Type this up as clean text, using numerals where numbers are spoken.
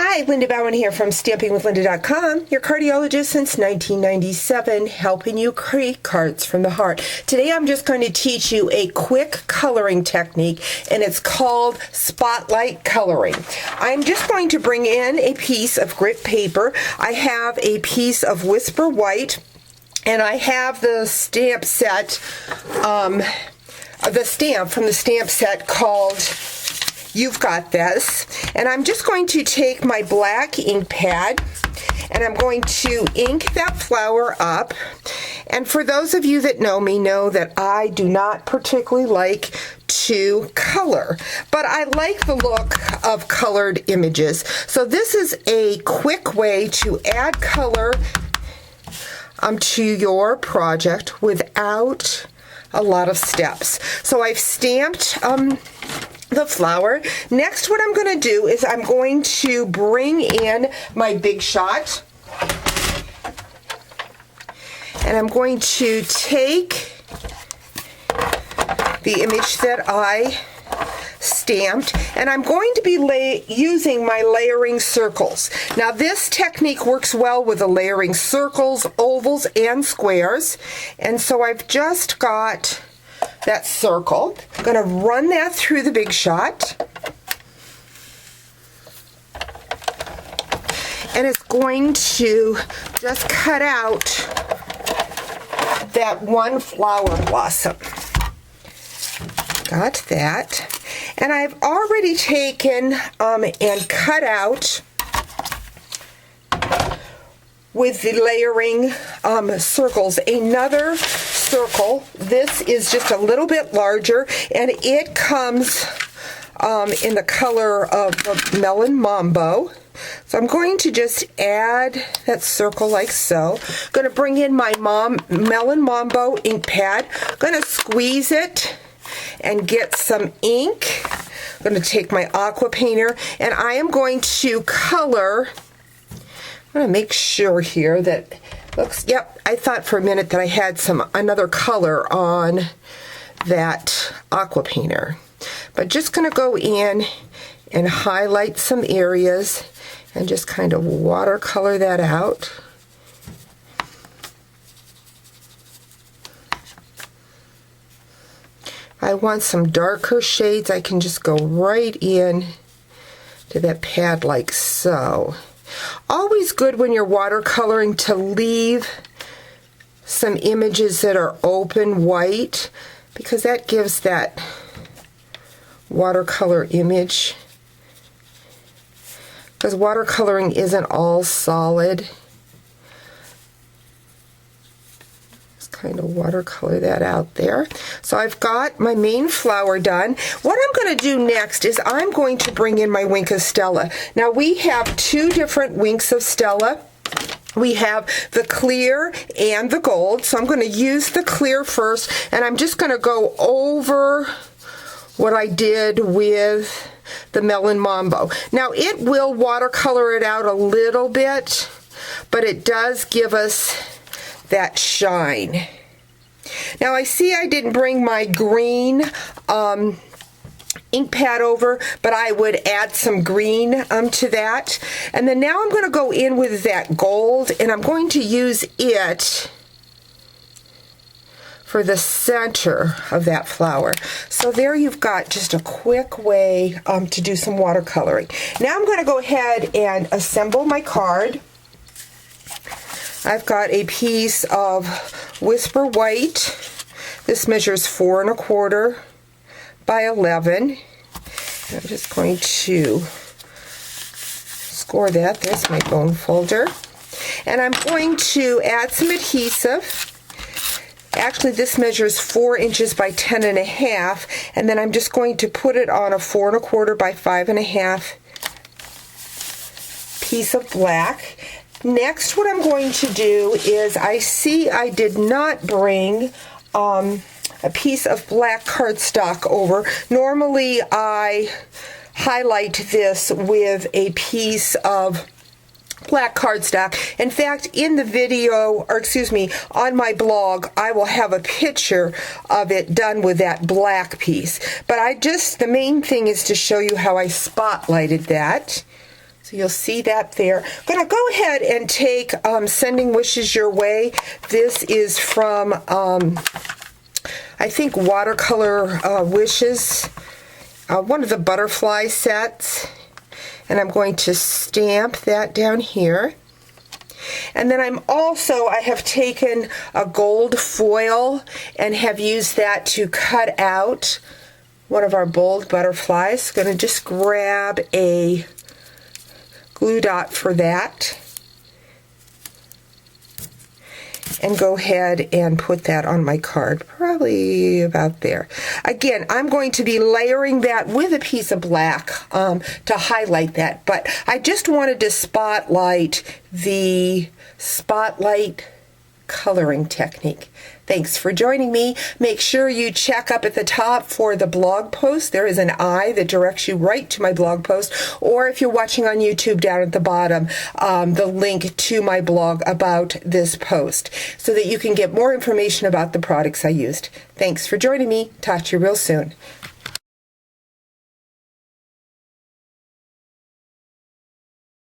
Hi, Linda Bowen here from StampingWithLinda.com, your cardiologist since 1997, helping you create cards from the heart. Today I'm just going to teach you a quick coloring technique, and it's called spotlight coloring. I'm just going to bring in a piece of grit paper. I have a piece of Whisper White, and I have the stamp set, the stamp from the stamp set called You've Got This, and I'm just going to take my black ink pad and I'm going to ink that flower up. And for those of you that know me know that I do not particularly like to color, but I like the look of colored images. So this is a quick way to add color to your project without a lot of steps. So I've stamped the flower. Next, what I'm going to do is I'm going to bring in my Big Shot, and I'm going to take the image that I stamped, and I'm going to be using my layering circles. Now this technique works well with the layering circles, ovals, and squares, and so I've just got that circle. I'm going to run that through the Big Shot, and it's going to just cut out that one flower blossom. Got that. And I've already taken and cut out with the layering circles another circle. This is just a little bit larger, and it comes in the color of the Melon Mambo. So I'm going to just add that circle like so. I'm going to bring in my Melon Mambo ink pad. I'm going to squeeze it and get some ink. I'm going to take my aqua painter, and I am going to color. I'm going to make sure here that looks, yep, I thought for a minute that I had another color on that aqua painter. But just going to go in and highlight some areas and just kind of watercolor that out. I want some darker shades. I can just go right in to that pad like so. Always good when you're watercoloring to leave some images that are open white, because that gives that watercolor image, because watercoloring isn't all solid. Kind of watercolor that out there. So I've got my main flower done. What I'm going to do next is I'm going to bring in my Wink of Stella. Now we have two different Winks of Stella. We have the clear and the gold. So I'm going to use the clear first, and I'm just going to go over what I did with the Melon Mambo. Now it will watercolor it out a little bit, but it does give us that shine. Now I see I didn't bring my green ink pad over, but I would add some green to that. And then now I'm going to go in with that gold, and I'm going to use it for the center of that flower. So there you've got just a quick way to do some watercoloring. Now I'm going to go ahead and assemble my card. I've got a piece of Whisper White. This measures 4 1/4 by 11. I'm just going to score that. There's my bone folder. And I'm going to add some adhesive. Actually, this measures 4 inches by 10 1/2, and then I'm just going to put it on a 4 1/4 by 5 1/2 piece of black. Next, what I'm going to do is, I see I did not bring a piece of black cardstock over. Normally, I highlight this with a piece of black cardstock. In fact, in the video, or excuse me, on my blog, I will have a picture of it done with that black piece. But the main thing is to show you how I spotlighted that. So you'll see that there. I'm going to go ahead and take Sending Wishes Your Way. This is from, I think, Watercolor Wishes, one of the butterfly sets. And I'm going to stamp that down here. And then I have taken a gold foil and have used that to cut out one of our bold butterflies. Going to just grab a glue dot for that and go ahead and put that on my card, probably about there. Again, I'm going to be layering that with a piece of black to highlight that, but I just wanted to spotlight the spotlight coloring technique. Thanks for joining me. Make sure you check up at the top for the blog post. There is an eye that directs you right to my blog post, or if you're watching on YouTube, down at the bottom, the link to my blog about this post so that you can get more information about the products I used. Thanks for joining me. Talk to you real soon.